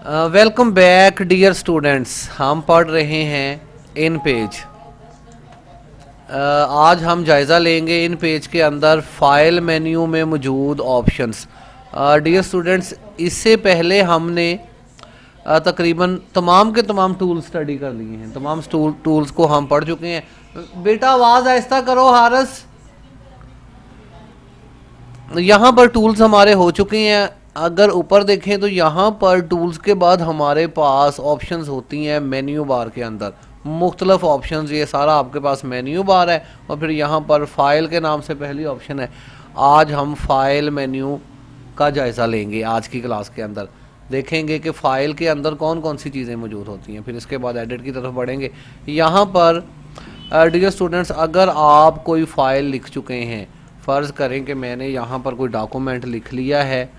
Welcome back dear students. हम पढ़ रहे हैं इन पेज। आज हम जायज़ा लेंगे इन पेज के अंदर फाइल मेन्यू में मौजूद ऑप्शंस। डियर स्टूडेंट्स, इससे पहले हमने तकरीबन तमाम के तमाम टूल्स स्टडी कर लिए हैं। तमाम टूल्स को हम पढ़ चुके हैं। बेटा आवाज़ आहिस्ता करो हारस। यहाँ पर टूल्स हमारे हो चुके हैं। अगर ऊपर देखें तो यहाँ पर टूल्स के बाद हमारे पास ऑप्शंस होती हैं मेन्यू बार के अंदर, मुख्तलिफ ऑप्शंस। ये सारा आपके पास मेन्यू बार है और फिर यहाँ पर फाइल के नाम से पहली ऑप्शन है। आज हम फाइल मेन्यू का जायज़ा लेंगे। आज की क्लास के अंदर देखेंगे कि फ़ाइल के अंदर कौन कौन सी चीज़ें मौजूद होती हैं। फिर इसके बाद एडिट की तरफ बढ़ेंगे। यहाँ पर डियर स्टूडेंट्स, अगर आप कोई फ़ाइल लिख चुके हैं, फ़र्ज़ करें कि मैंने यहाँ पर कोई डॉक्यूमेंट लिख लिया है।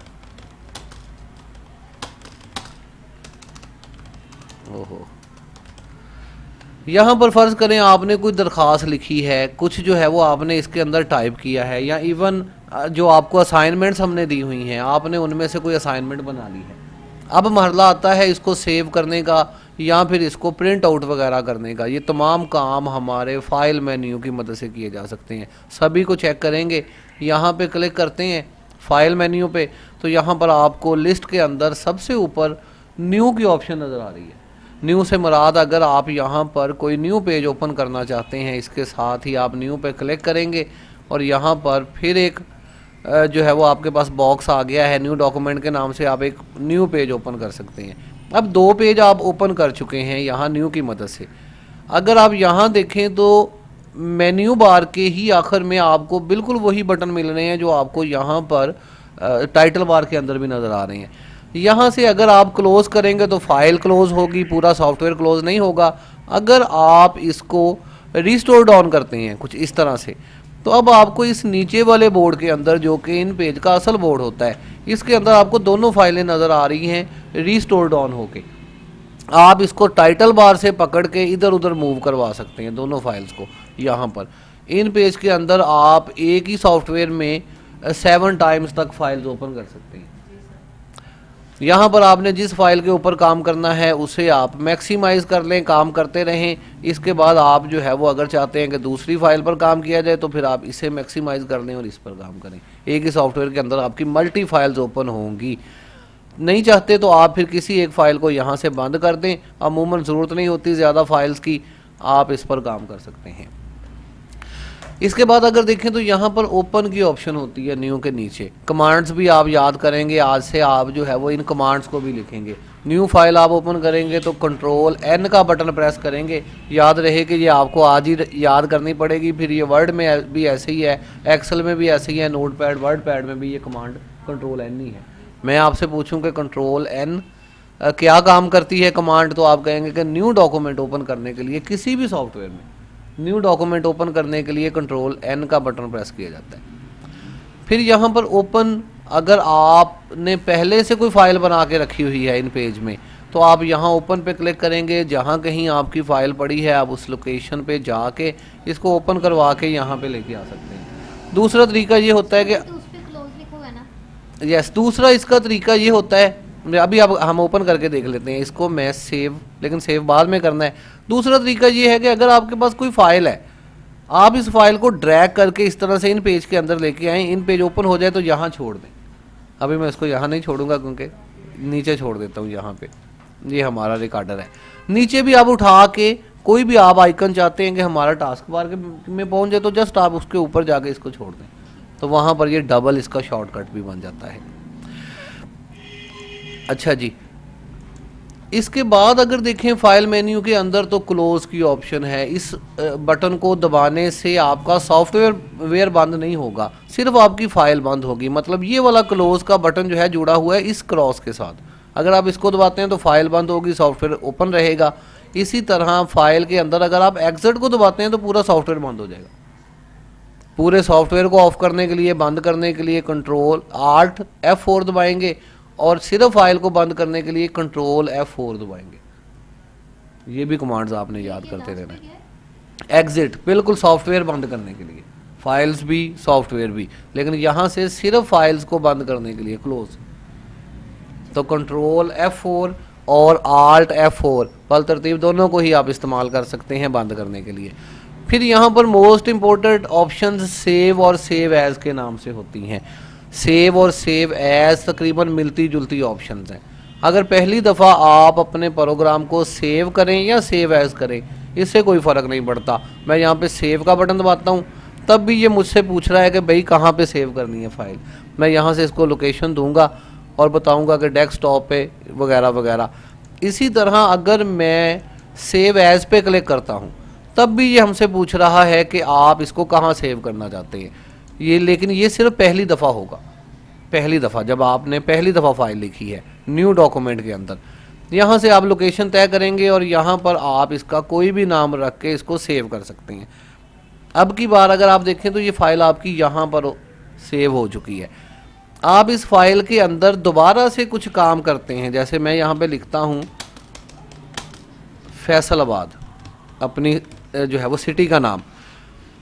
ओहो, यहाँ पर फ़र्ज़ करें आपने कोई दरख्वास्त लिखी है, कुछ जो है वो आपने इसके अंदर टाइप किया है, या इवन जो आपको असाइनमेंट्स हमने दी हुई हैं आपने उनमें से कोई असाइनमेंट बना ली है। अब मरला आता है इसको सेव करने का या फिर इसको प्रिंट आउट वगैरह करने का। ये तमाम काम हमारे फाइल मेन्यू की मदद से किए जा सकते हैं। सभी को चेक करेंगे। यहाँ पे क्लिक करते हैं फाइल मेन्यू पे, तो यहाँ पर आपको लिस्ट के अंदर सबसे ऊपर न्यू की ऑप्शन नज़र आ रही है। न्यू से मुराद, अगर आप यहाँ पर कोई न्यू पेज ओपन करना चाहते हैं, इसके साथ ही आप न्यू पे क्लिक करेंगे और यहाँ पर फिर एक जो है वो आपके पास बॉक्स आ गया है। न्यू डॉक्यूमेंट के नाम से आप एक न्यू पेज ओपन कर सकते हैं। अब दो पेज आप ओपन कर चुके हैं यहाँ न्यू की मदद से। अगर आप यहाँ देखें तो मेन्यू बार के ही आखिर में आपको बिल्कुल वही बटन मिल रहे हैं जो आपको यहाँ पर टाइटल बार के अंदर भी नज़र आ रहे हैं। यहाँ से अगर आप क्लोज़ करेंगे तो फाइल क्लोज़ होगी, पूरा सॉफ्टवेयर क्लोज़ नहीं होगा। अगर आप इसको रिस्टोर डाउन करते हैं कुछ इस तरह से, तो अब आपको इस नीचे वाले बोर्ड के अंदर, जो कि इन पेज का असल बोर्ड होता है, इसके अंदर आपको दोनों फाइलें नज़र आ रही हैं रिस्टोर डाउन होके। आप इसको टाइटल बार से पकड़ के इधर उधर मूव करवा सकते हैं दोनों फाइल्स को। यहाँ पर इन पेज के अंदर आप एक ही सॉफ्टवेयर में 7 टाइम्स तक फाइल्स ओपन कर सकते हैं। यहाँ पर आपने जिस फाइल के ऊपर काम करना है उसे आप मैक्सिमाइज़ कर लें, काम करते रहें। इसके बाद आप जो है वो अगर चाहते हैं कि दूसरी फाइल पर काम किया जाए तो फिर आप इसे मैक्सिमाइज़ कर लें और इस पर काम करें। एक ही सॉफ्टवेयर के अंदर आपकी मल्टी फाइल्स ओपन होंगी। नहीं चाहते तो आप फिर किसी एक फ़ाइल को यहाँ से बंद कर दें। अमूमन ज़रूरत नहीं होती ज़्यादा फाइल्स की, आप इस पर काम कर सकते हैं। इसके बाद अगर देखें तो यहाँ पर ओपन की ऑप्शन होती है न्यू के नीचे। कमांड्स भी आप याद करेंगे, आज से आप जो है वो इन कमांड्स को भी लिखेंगे। न्यू फाइल आप ओपन करेंगे तो कंट्रोल एन का बटन प्रेस करेंगे। याद रहे कि ये आपको आज ही याद करनी पड़ेगी। फिर ये वर्ड में भी ऐसे ही है, एक्सेल में भी ऐसे ही है, नोट पैड वर्ड पैड में भी ये कमांड कंट्रोल एन ही है। मैं आपसे पूछूँ कि कंट्रोल एन क्या काम करती है कमांड, तो आप कहेंगे कि न्यू डॉक्यूमेंट ओपन करने के लिए किसी भी सॉफ्टवेयर में न्यू डॉक्यूमेंट ओपन करने के लिए कंट्रोल एन का बटन प्रेस किया जाता है। फिर यहाँ पर ओपन, अगर आपने पहले से कोई फाइल बना के रखी हुई है इन पेज में, तो आप यहाँ ओपन पे क्लिक करेंगे। जहाँ कहीं आपकी फ़ाइल पड़ी है आप उस लोकेशन पे जाके इसको ओपन करवा के यहाँ पे लेके आ सकते हैं। दूसरा तरीका ये होता है कि यस, दूसरा इसका तरीका ये होता है, अभी अब हम ओपन करके देख लेते हैं इसको। मैं सेव, लेकिन सेव बाद में करना है। दूसरा तरीका ये है कि अगर आपके पास कोई फाइल है, आप इस फाइल को ड्रैग करके इस तरह से इन पेज के अंदर लेके आएँ। इन पेज ओपन हो जाए तो यहाँ छोड़ दें। अभी मैं इसको यहाँ नहीं छोड़ूंगा क्योंकि नीचे छोड़ देता हूँ। यहाँ पे ये हमारा रिकॉर्डर है। नीचे भी आप उठा के कोई भी आप आइकन चाहते हैं कि हमारा टास्क बार में पहुँच जाए, तो जस्ट आप उसके ऊपर जाके इसको छोड़ दें, तो वहाँ पर ये डबल इसका शॉर्टकट भी बन जाता है। अच्छा जी, इसके बाद अगर देखें फाइल मेन्यू के अंदर तो क्लोज की ऑप्शन है। इस बटन को दबाने से आपका सॉफ्टवेयर बंद नहीं होगा, सिर्फ आपकी फ़ाइल बंद होगी। मतलब ये वाला क्लोज का बटन जो है जुड़ा हुआ है इस क्रॉस के साथ। अगर आप इसको दबाते हैं तो फाइल बंद होगी, सॉफ्टवेयर ओपन रहेगा। इसी तरह फाइल के अंदर अगर आप एग्जिट को दबाते हैं तो पूरा सॉफ्टवेयर बंद हो जाएगा। पूरे सॉफ्टवेयर को ऑफ करने के लिए, बंद करने के लिए कंट्रोल Alt F4 दबाएंगे और सिर्फ फाइल को बंद करने के लिए कंट्रोल F4 दबाएंगे। ये भी कमांड्स आपने याद करते रहना है। एग्जिट बिल्कुल सॉफ्टवेयर बंद करने के लिए, फाइल्स भी सॉफ्टवेयर भी, लेकिन यहाँ से सिर्फ फाइल्स को बंद करने के लिए क्लोज, तो कंट्रोल F4 और Alt F4 पल तरतीब दोनों को ही आप इस्तेमाल कर सकते हैं बंद करने के लिए। फिर यहाँ पर मोस्ट इम्पोर्टेंट ऑप्शन सेव और सेव एज के नाम से होती हैं। सेव और सेव एज तकरीबन मिलती जुलती ऑप्शंस हैं। अगर पहली दफ़ा आप अपने प्रोग्राम को सेव करें या सेव एज करें, इससे कोई फ़र्क नहीं पड़ता। मैं यहाँ पे सेव का बटन दबाता हूँ, तब भी ये मुझसे पूछ रहा है कि भाई कहाँ पे सेव करनी है फ़ाइल। मैं यहाँ से इसको लोकेशन दूंगा और बताऊंगा कि डेस्कटॉप पे वगैरह वगैरह। इसी तरह अगर मैं सेव एज पे क्लिक करता हूँ, तब भी ये हमसे पूछ रहा है कि आप इसको कहाँ सेव करना चाहते हैं। ये लेकिन ये सिर्फ पहली दफ़ा होगा, पहली दफ़ा जब आपने पहली दफ़ा फ़ाइल लिखी है न्यू डॉक्यूमेंट के अंदर। यहाँ से आप लोकेशन तय करेंगे और यहाँ पर आप इसका कोई भी नाम रख के इसको सेव कर सकते हैं। अब की बार अगर आप देखें तो ये फ़ाइल आपकी यहाँ पर सेव हो चुकी है। आप इस फाइल के अंदर दोबारा से कुछ काम करते हैं, जैसे मैं यहाँ पे लिखता हूँ फैसलाबाद, अपनी जो है वो सिटी का नाम,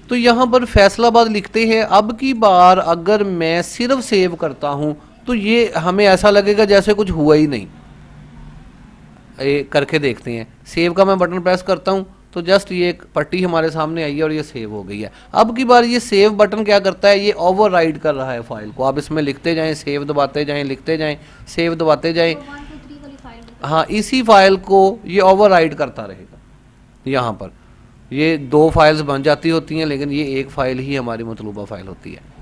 तो यहाँ पर फैसलाबाद लिखते हैं। अब की बार अगर मैं सिर्फ सेव करता हूँ तो ये हमें ऐसा लगेगा जैसे कुछ हुआ ही नहीं। ये करके देखते हैं। सेव का मैं बटन प्रेस करता हूँ तो जस्ट ये एक पट्टी हमारे सामने आई है और ये सेव हो गई है। अब की बार ये सेव बटन क्या करता है, ये ओवरराइड कर रहा है फाइल को। आप इसमें लिखते जाएं, सेव दबाते जाएं, लिखते जाएं, सेव दबाते जाएं। हाँ, इसी फाइल को ये ओवरराइड करता रहेगा। यहाँ पर ये दो फाइल्स बन जाती होती हैं, लेकिन ये एक फ़ाइल ही हमारी मतलूबा फ़ाइल होती है।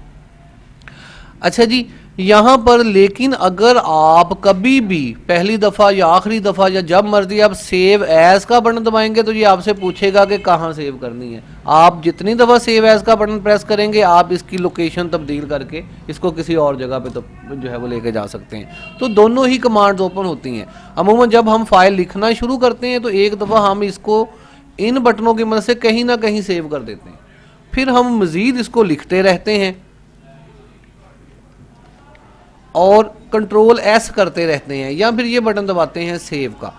अच्छा जी, यहाँ पर लेकिन अगर आप कभी भी पहली दफ़ा या आखिरी दफ़ा या जब मर्जी आप सेव एज का बटन दबाएंगे तो ये आपसे पूछेगा कि कहाँ सेव करनी है। आप जितनी दफ़ा सेव एज का बटन प्रेस करेंगे आप इसकी लोकेशन तब्दील करके इसको किसी और जगह पे तो जो है वो लेके जा सकते हैं। तो दोनों ही कमांड्स ओपन होती हैं। अमूमन जब हम फाइल लिखना शुरू करते हैं तो एक दफ़ा हम इसको इन बटनों की मदद से कहीं ना कहीं सेव कर देते हैं, फिर हम मज़ीद इसको लिखते रहते हैं और कंट्रोल एस करते रहते हैं, या फिर ये बटन दबाते हैं सेव का।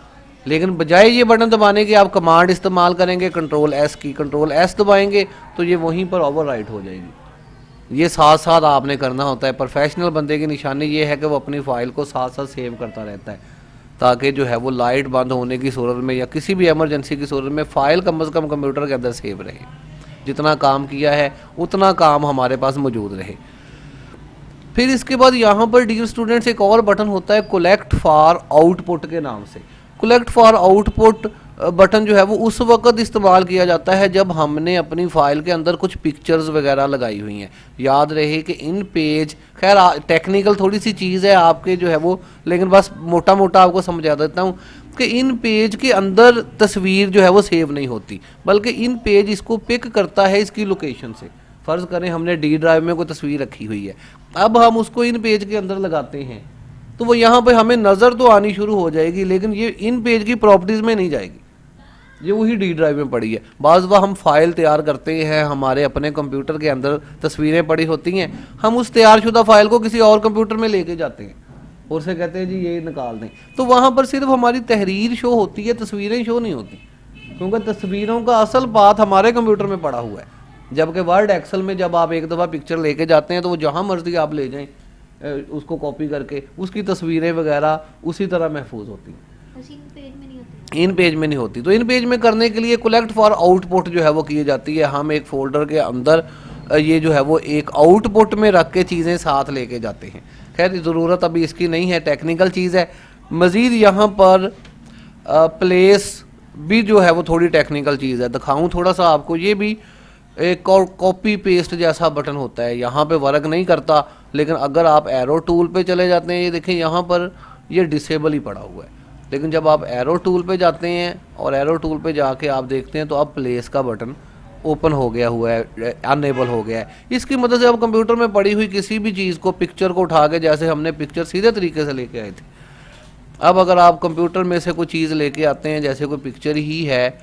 लेकिन बजाय ये बटन दबाने के आप कमांड इस्तेमाल करेंगे कंट्रोल एस की। कंट्रोल एस दबाएंगे तो ये वहीं पर ओवरराइट हो जाएगी। ये साथ साथ आपने करना होता है। प्रोफेशनल बंदे की निशानी ये है कि वो अपनी फ़ाइल को साथ साथ सेव करता रहता है, ताकि जो है वो लाइट बंद होने की सूरत में या किसी भी इमरजेंसी की सूरत में फ़ाइल कम अज़ कम कंप्यूटर के अंदर सेव रहे। जितना काम किया है उतना काम हमारे पास मौजूद रहे। फिर इसके बाद यहाँ पर डियर स्टूडेंट्स एक और बटन होता है कलेक्ट फॉर आउटपुट के नाम से। कलेक्ट फॉर आउटपुट बटन जो है वो उस वक्त इस्तेमाल किया जाता है जब हमने अपनी फ़ाइल के अंदर कुछ पिक्चर्स वगैरह लगाई हुई हैं। याद रहे कि इन पेज, खैर टेक्निकल थोड़ी सी चीज़ है आपके जो है वो, लेकिन बस मोटा मोटा आपको समझा देता हूँ कि इन पेज के अंदर तस्वीर जो है वो सेव नहीं होती, बल्कि इन पेज इसको पिक करता है इसकी लोकेशन से। फ़र्ज़ करें हमने डी ड्राइव में कोई तस्वीर रखी हुई है, अब हम उसको इन पेज के अंदर लगाते हैं तो वो यहाँ पे हमें नज़र तो आनी शुरू हो जाएगी, लेकिन ये इन पेज की प्रॉपर्टीज़ में नहीं जाएगी, ये वही डी ड्राइव में पड़ी है। बाज़ बार हम फाइल तैयार करते हैं, हमारे अपने कंप्यूटर के अंदर तस्वीरें पड़ी होती हैं, हम उस तैयारशुदा फाइल को किसी और कंप्यूटर में लेके जाते हैं और उसे कहते हैं जी ये निकाल दें, तो वहाँ पर सिर्फ हमारी तहरीर शो होती है, तस्वीरें शो नहीं होती, क्योंकि तस्वीरों का असल बात हमारे कंप्यूटर में पड़ा हुआ है। जबकि वर्ड एक्सेल में जब आप एक दफ़ा पिक्चर लेके जाते हैं तो वो जहाँ मर्जी आप ले जाएं उसको कॉपी करके, उसकी तस्वीरें वगैरह उसी तरह महफूज होती हैं, इन पेज में नहीं होती। तो इन पेज में करने के लिए कलेक्ट फॉर आउटपुट जो है वो की जाती है। हम एक फोल्डर के अंदर ये जो है वो एक आउटपुट में रख के चीज़ें साथ लेके जाते हैं। खैर ज़रूरत अभी इसकी नहीं है, टेक्निकल चीज़ है। मज़ीद यहाँ पर प्लेस भी जो है वो थोड़ी टेक्निकल चीज़ है, दिखाऊँ थोड़ा सा आपको। ये भी एक और कॉपी पेस्ट जैसा बटन होता है, यहाँ पे वर्क नहीं करता, लेकिन अगर आप एरो टूल पे चले जाते हैं, ये देखें यहाँ पर ये डिसेबल ही पड़ा हुआ है, लेकिन जब आप एरो टूल पे जाते हैं और एरो टूल पे जाके आप देखते हैं तो अब प्लेस का बटन ओपन हो गया हुआ है, अनेबल हो गया है। इसकी मदद से आप कंप्यूटर में पड़ी हुई किसी भी चीज़ को, पिक्चर को उठा के, जैसे हमने पिक्चर सीधे तरीके से लेके आए थे, अब अगर आप कंप्यूटर में से कोई चीज़ लेके आते हैं, जैसे कोई पिक्चर ही है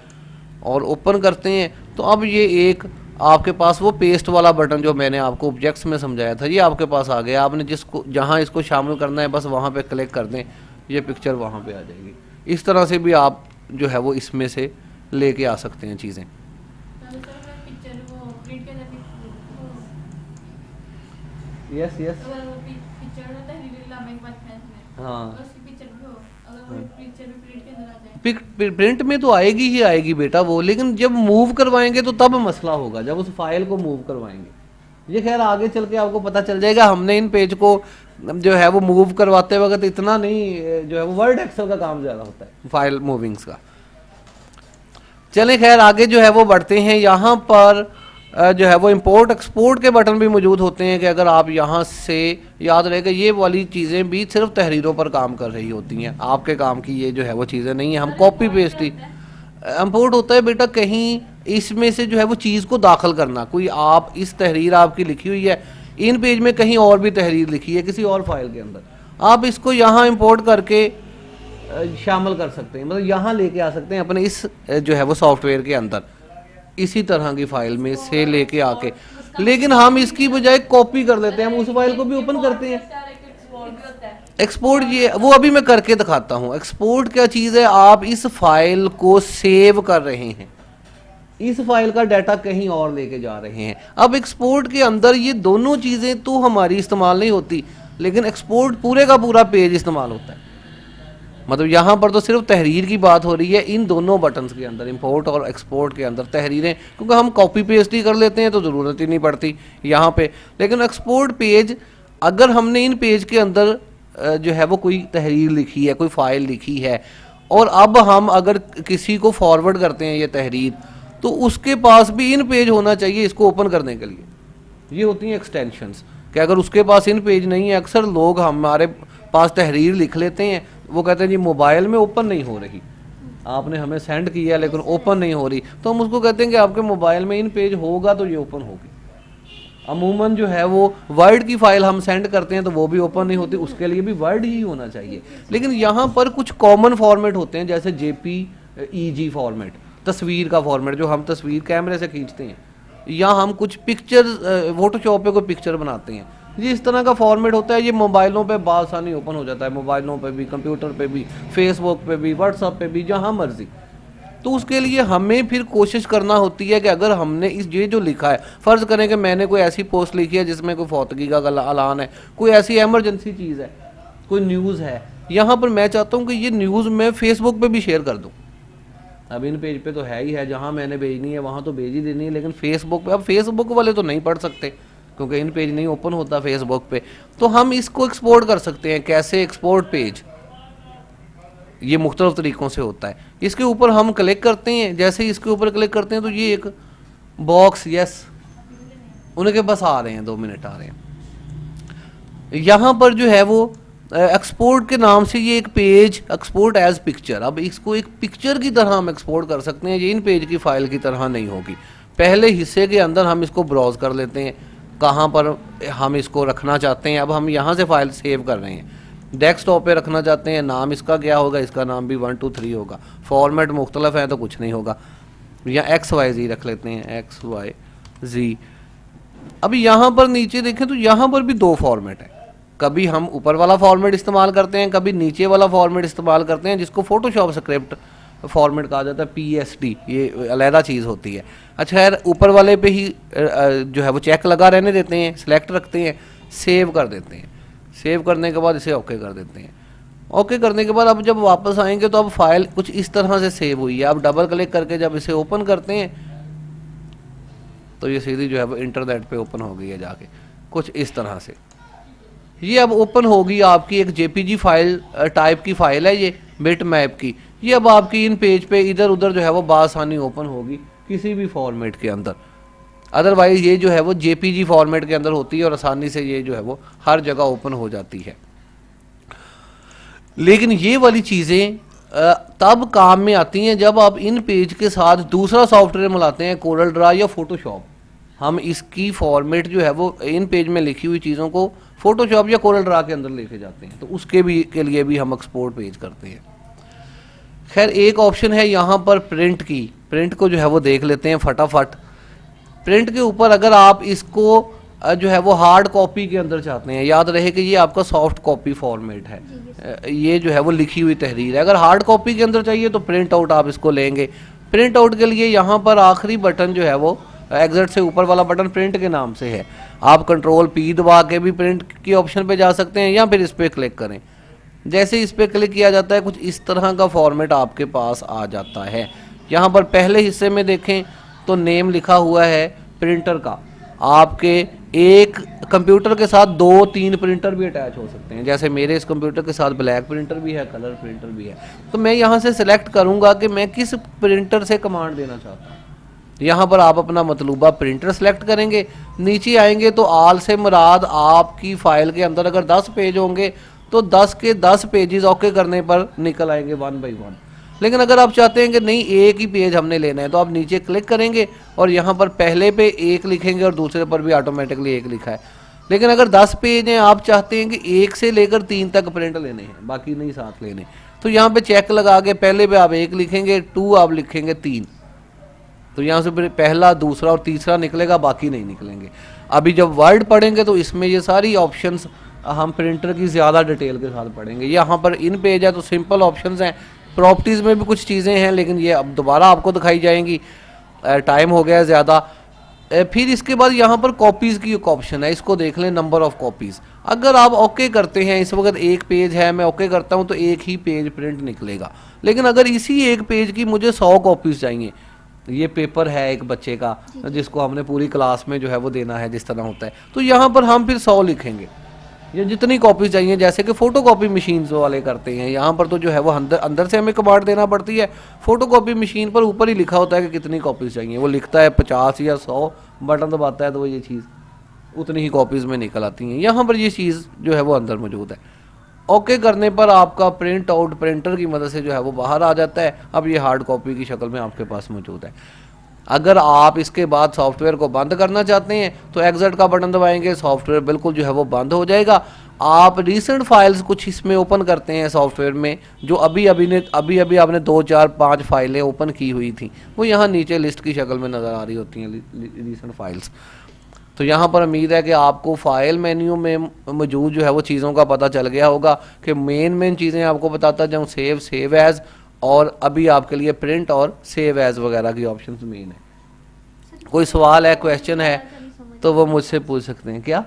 और ओपन करते हैं, तो अब ये एक आपके पास वो पेस्ट वाला बटन जो मैंने आपको ऑब्जेक्ट्स में समझाया था, ये आपके पास आ गया। आपने जिसको जहाँ इसको शामिल करना है बस वहाँ पे क्लिक कर दें, ये पिक्चर वहाँ पे आ जाएगी। इस तरह से भी आप जो है वो इसमें से लेके आ सकते हैं चीज़ें। यस यस हाँ, प्रिंट में तो आएगी ही आएगी बेटा वो, लेकिन जब मूव करवाएंगे तो तब मसला होगा, जब उस फाइल को मूव करवाएंगे। ये खैर आगे चल के आपको पता चल जाएगा। हमने इन पेज को जो है वो मूव करवाते वक्त इतना नहीं, जो है वो वर्ड एक्सेल का काम ज़्यादा होता है फाइल मूविंग्स का। चलें खैर आगे जो है वो बढ़ते हैं। यहाँ पर जो है वो इंपोर्ट एक्सपोर्ट के बटन भी मौजूद होते हैं कि अगर आप यहाँ से, याद रहेगा ये वाली चीज़ें भी सिर्फ तहरीरों पर काम कर रही होती हैं, आपके काम की ये जो है वो चीज़ें नहीं है। हम कॉपी पेस्ट ही इंपोर्ट होता है बेटा, कहीं इसमें से जो है वो चीज़ को दाखिल करना। कोई आप इस तहरीर आपकी लिखी हुई है, इन पेज में कहीं और भी तहरीर लिखी है किसी और फाइल के अंदर, आप इसको यहाँ इंपोर्ट करके शामिल कर सकते हैं, मतलब यहाँ लेके आ सकते हैं अपने इस जो है वो सॉफ्टवेयर के अंदर, इसी तरह की फाइल में से लेके आके। लेकिन हम इसकी बजाय कॉपी कर लेते हैं, हम उस फाइल को भी ओपन करते हैं। एक्सपोर्ट ये वो अभी मैं करके दिखाता हूँ। एक्सपोर्ट क्या चीज़ है, आप इस फाइल को सेव कर रहे हैं, इस फाइल का डाटा कहीं और लेके जा रहे हैं। अब एक्सपोर्ट के अंदर ये दोनों चीज़ें तो हमारी इस्तेमाल नहीं होती, लेकिन एक्सपोर्ट पूरे का पूरा पेज इस्तेमाल होता है। मतलब यहाँ पर तो सिर्फ तहरीर की बात हो रही है इन दोनों बटन्स के अंदर, इंपोर्ट और एक्सपोर्ट के अंदर तहरीरें, क्योंकि हम कॉपी पेस्ट ही कर लेते हैं तो ज़रूरत ही नहीं पड़ती यहाँ पे। लेकिन एक्सपोर्ट पेज, अगर हमने इन पेज के अंदर जो है वो कोई तहरीर लिखी है, कोई फाइल लिखी है, और अब हम अगर किसी को फॉरवर्ड करते हैं ये तहरीर, तो उसके पास भी इन पेज होना चाहिए इसको ओपन करने के लिए। ये होती हैं एक्सटेंशंस, कि अगर उसके पास इन पेज नहीं है, अक्सर लोग हमारे पास तहरीर लिख लेते हैं, वो कहते हैं जी मोबाइल में ओपन नहीं हो रही, आपने हमें सेंड किया लेकिन ओपन नहीं हो रही, तो हम उसको कहते हैं कि आपके मोबाइल में इन पेज होगा तो ये ओपन होगी। अमूमन जो है वो वर्ड की फाइल हम सेंड करते हैं तो वो भी ओपन नहीं होती, उसके लिए भी वर्ड ही होना चाहिए। लेकिन यहाँ पर कुछ कॉमन फॉर्मेट होते हैं, जैसे JPEG फॉर्मेट, तस्वीर का फॉर्मेट, जो हम तस्वीर कैमरे से खींचते हैं, या हम कुछ पिक्चर फोटोशॉप पे कोई पिक्चर बनाते हैं, ये इस तरह का फॉर्मेट होता है। ये मोबाइलों पे बासानी ओपन हो जाता है, मोबाइलों पे भी, कंप्यूटर पे भी, फेसबुक पे भी, व्हाट्सएप पे भी, जहाँ मर्जी। तो उसके लिए हमें फिर कोशिश करना होती है कि अगर हमने इस ये जो लिखा है, फ़र्ज़ करें कि मैंने कोई ऐसी पोस्ट लिखी है जिसमें कोई फौतगी का ऐलान है, कोई ऐसी एमरजेंसी चीज़ है, कोई न्यूज़ है, यहाँ पर मैं चाहता हूँ कि ये न्यूज़ मैं फेसबुक पे भी शेयर कर दूँ। अब इन पेज पे तो है ही है, जहाँ मैंने भेजनी है वहाँ तो भेज ही देनी है, लेकिन फेसबुक पे अब फेसबुक वाले तो नहीं पढ़ सकते क्योंकि इन पेज नहीं ओपन होता फेसबुक पे। तो हम इसको एक्सपोर्ट कर सकते हैं। कैसे एक्सपोर्ट पेज, ये मुख्तलिफ तरीक़ों से होता है। इसके ऊपर हम क्लिक करते हैं, जैसे ही इसके ऊपर क्लिक करते हैं तो ये एक बॉक्स, यस उनके बस आ रहे हैं, 2 मिनट आ रहे हैं। यहाँ पर जो है वो एक्सपोर्ट के नाम से ये एक पेज, एक्सपोर्ट एज पिक्चर, अब इसको एक पिक्चर की तरह हम एक्सपोर्ट कर सकते हैं। ये इन पेज की फ़ाइल की तरह नहीं होगी। पहले हिस्से के अंदर हम इसको ब्राउज़ कर लेते हैं कहाँ पर हम इसको रखना चाहते हैं। अब हम यहाँ से फाइल सेव कर रहे हैं, डेस्कटॉप पे रखना चाहते हैं, नाम इसका क्या होगा, इसका नाम भी 1 2 3 होगा, फॉर्मेट मुख्तलिफ है तो कुछ नहीं होगा, या XYZ रख लेते हैं, XYZ। अब यहाँ पर नीचे देखें तो यहाँ पर भी 2 फॉर्मेट है, कभी हम ऊपर वाला फॉर्मेट इस्तेमाल करते हैं, कभी नीचे वाला फॉर्मेट इस्तेमाल करते हैं, जिसको फोटोशॉप स्क्रिप्ट फॉर्मेट कहा जाता है, PSD, ये अलहदा चीज़ होती है। अच्छा यार, ऊपर वाले पे ही जो है वो चेक लगा रहने देते हैं, सिलेक्ट रखते हैं, सेव कर देते हैं। सेव करने के बाद इसे ओके कर देते हैं। ओके करने के बाद अब जब वापस आएंगे तो अब फाइल कुछ इस तरह से सेव हुई है। अब डबल क्लिक करके जब इसे ओपन करते हैं तो ये सीधी जो है वो इंटरनेट पे ओपन हो गई है जाके, कुछ इस तरह से। ये अब ओपन होगी आपकी एक JPG फाइल टाइप की फ़ाइल है, ये बिट मैप की। ये अब आपकी इन पेज पे इधर उधर जो है वो बासानी ओपन होगी किसी भी फॉर्मेट के अंदर। अदरवाइज़ ये जो है वो JPG फॉर्मेट के अंदर होती है और आसानी से ये जो है वो हर जगह ओपन हो जाती है। लेकिन ये वाली चीज़ें तब काम में आती हैं जब आप इन पेज के साथ दूसरा सॉफ्टवेयर मिलाते हैं, कोरल ड्रा या फोटोशॉप। हम इसकी फॉर्मेट जो है वो इन पेज में लिखी हुई चीज़ों को फोटोशॉप या कोरल ड्रा के अंदर लेके जाते हैं, तो उसके भी के लिए भी हम एक्सपोर्ट पेज करते हैं। खैर एक ऑप्शन है यहाँ पर प्रिंट की, प्रिंट को जो है वो देख लेते हैं फटाफट। प्रिंट के ऊपर अगर आप इसको जो है वो हार्ड कॉपी के अंदर चाहते हैं, याद रहे कि ये आपका सॉफ्ट कॉपी फॉर्मेट है, ये जो है वो लिखी हुई तहरीर है। अगर हार्ड कॉपी के अंदर चाहिए तो प्रिंट आउट आप इसको लेंगे। प्रिंट आउट के लिए यहाँ पर आखिरी बटन जो है वो एग्जिट से ऊपर वाला बटन प्रिंट के नाम से है। आप Ctrl P दबा के भी प्रिंट की ऑप्शन पे जा सकते हैं या फिर इस पर क्लिक करें। जैसे इस पर क्लिक किया जाता है कुछ इस तरह का फॉर्मेट आपके पास आ जाता है। यहाँ पर पहले हिस्से में देखें तो नेम लिखा हुआ है प्रिंटर का। आपके एक कंप्यूटर के साथ 2-3 प्रिंटर भी अटैच हो सकते हैं, जैसे मेरे इस कंप्यूटर के साथ ब्लैक प्रिंटर भी है, कलर प्रिंटर भी है। तो मैं यहाँ से सिलेक्ट करूँगा कि मैं किस प्रिंटर से कमांड देना चाहता हूँ। यहाँ पर आप अपना मतलूबा प्रिंटर सेलेक्ट करेंगे, नीचे आएंगे तो आल से मुराद आपकी फ़ाइल के अंदर अगर 10 पेज होंगे तो 10 के 10 पेजेस ओके करने पर निकल आएंगे 1 बाई 1। लेकिन अगर आप चाहते हैं कि नहीं एक ही पेज हमने लेना है तो आप नीचे क्लिक करेंगे और यहाँ पर पहले पे 1 लिखेंगे और दूसरे पर भी ऑटोमेटिकली 1 लिखा है। लेकिन अगर 10 पेज हैं, आप चाहते हैं कि 1 से लेकर 3 तक प्रिंट लेने हैं, बाकी नहीं साथ लेने, तो यहाँ पे चेक लगा के पहले पे आप 1 लिखेंगे, 2 आप लिखेंगे 3, तो यहाँ से फिर पहला, दूसरा और तीसरा निकलेगा, बाकी नहीं निकलेंगे। अभी जब वर्ड पढ़ेंगे तो इसमें ये सारी ऑप्शंस हम प्रिंटर की ज़्यादा डिटेल के साथ पढ़ेंगे। यहाँ पर इन पेज है तो सिंपल ऑप्शंस हैं, प्रॉपर्टीज़ में भी कुछ चीज़ें हैं लेकिन ये अब दोबारा आपको दिखाई जाएंगी, टाइम हो गया है ज़्यादा। फिर इसके बाद यहाँ पर कॉपीज़ की एक ऑप्शन है, इसको देख लें, नंबर ऑफ़ कॉपीज़। अगर आप ओके करते हैं, इस वक्त 1 पेज है, मैं ओके करता हूँ तो 1 ही पेज प्रिंट निकलेगा। लेकिन अगर इसी 1 पेज की मुझे 100 कॉपीज़ चाहिए, ये पेपर है एक बच्चे का जिसको हमने पूरी क्लास में जो है वो देना है जिस तरह होता है, तो यहाँ पर हम फिर 100 लिखेंगे, ये जितनी कॉपी चाहिए, जैसे कि फ़ोटो कॉपी मशीन वाले करते हैं। यहाँ पर तो जो है वो अंदर से हमें कमांड देना पड़ती है। फ़ोटो कॉपी मशीन पर ऊपर ही लिखा होता है कि कितनी कॉपीज़ चाहिए, वो लिखता है 50 या 100, बटन दबाता है तो वो ये चीज़ उतनी ही कॉपीज़ में निकल आती हैं। यहाँ पर ये चीज़ जो है वो अंदर मौजूद है। ओके करने पर आपका प्रिंट आउट प्रिंटर की मदद से जो है वो बाहर आ जाता है। अब ये हार्ड कॉपी की शक्ल में आपके पास मौजूद है। अगर आप इसके बाद सॉफ्टवेयर को बंद करना चाहते हैं तो एग्जिट का बटन दबाएंगे, सॉफ्टवेयर बिल्कुल जो है वो बंद हो जाएगा। आप रीसेंट फाइल्स कुछ इसमें ओपन करते हैं सॉफ्टवेयर में, जो अभी अभी आपने 2, 4, 5 फाइलें ओपन की हुई थी, वो यहाँ नीचे लिस्ट की शक्ल में नज़र आ रही होती हैं रीसेंट फाइल्स। तो यहाँ पर उम्मीद है कि आपको फाइल मेन्यू में मौजूद जो है वो चीज़ों का पता चल गया होगा कि मेन चीज़ें आपको बताता जाऊँ, सेव एज़, और अभी आपके लिए प्रिंट और सेव एज़ वगैरह की ऑप्शंस मेन है। कोई सवाल है, क्वेश्चन है तो वो मुझसे पूछ सकते हैं। क्या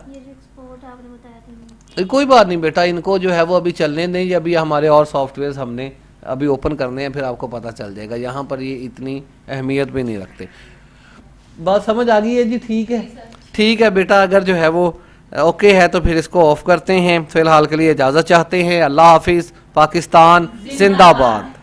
कोई बात नहीं बेटा, इनको जो है वो अभी चलने दें, अभी हमारे और सॉफ्टवेयर हमने अभी ओपन करने हैं, फिर आपको पता चल जाएगा। यहाँ पर ये इतनी अहमियत भी नहीं रखते। बात समझ आ गई है जी? ठीक है, ठीक है बेटा, अगर जो है वो ओके है तो फिर इसको ऑफ करते हैं। फिलहाल के लिए इजाज़त चाहते हैं। अल्लाह हाफिज़। पाकिस्तान जिंदाबाद।